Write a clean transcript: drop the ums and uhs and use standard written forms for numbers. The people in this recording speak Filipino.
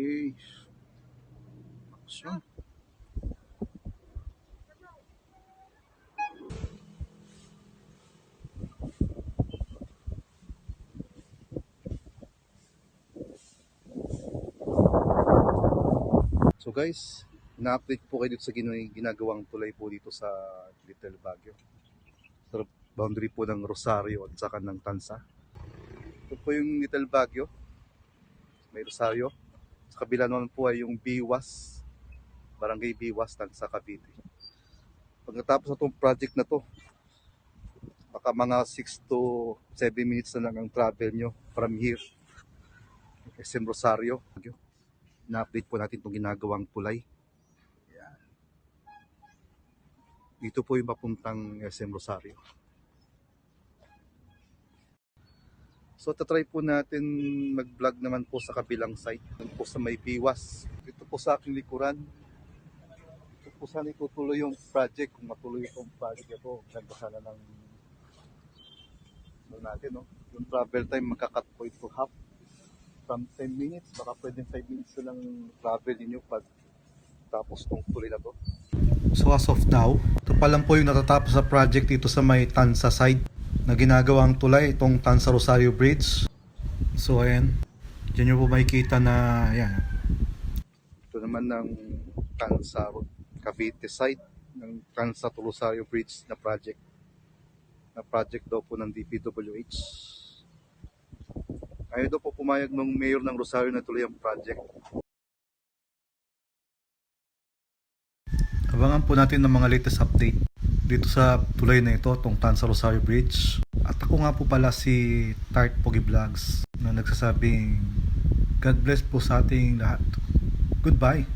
Okay. Action. So guys, na-update po kayo dito sa ginagawang tulay po dito sa Little Baguio. Sa boundary po ng Rosario at saka ng Tansa. Ito po yung Little Baguio. May Rosario. Sa kabila naman po ay yung Biwas. Barangay Biwas, Tansa, Cavite. Pagkatapos na itong project na to, baka mga 6 to 7 minutes na lang ang travel nyo from here. SM Rosario. Na-update po natin itong ginagawang tulay. Yan. Dito po yung papuntang SM Rosario. So tatry po natin mag-vlog naman po sa kabilang site. Dito po sa may Biwas. Dito po sa aking likuran. Dito po sana itutuloy yung project. Kung matuloy itong project ito, ganda sana ng natin, no? Yung travel time magkakat po ito half. From 10 minutes, baka pwedeng 5 minutes na lang travel ninyo pag tapos itong tuloy na to. So as of now, ito pa lang po yung natatapos sa project dito sa may Tansa side na ginagawang tulay, itong Tansa Rosario Bridge. So ayan, dyan nyo po makikita na ayan. Ito naman ng Tansa Cavite side ng Tansa to Rosario Bridge na project. Na project daw po ng DPWH. Ayaw daw po pumayag ng mayor ng Rosario na tuloy ang project. Abangan po natin ng mga latest update dito sa tulay na ito, itong Tansa Rosario Bridge. At ako nga po pala si Tart Pogi Vlogs na nagsasabing God bless po sa ating lahat. Goodbye!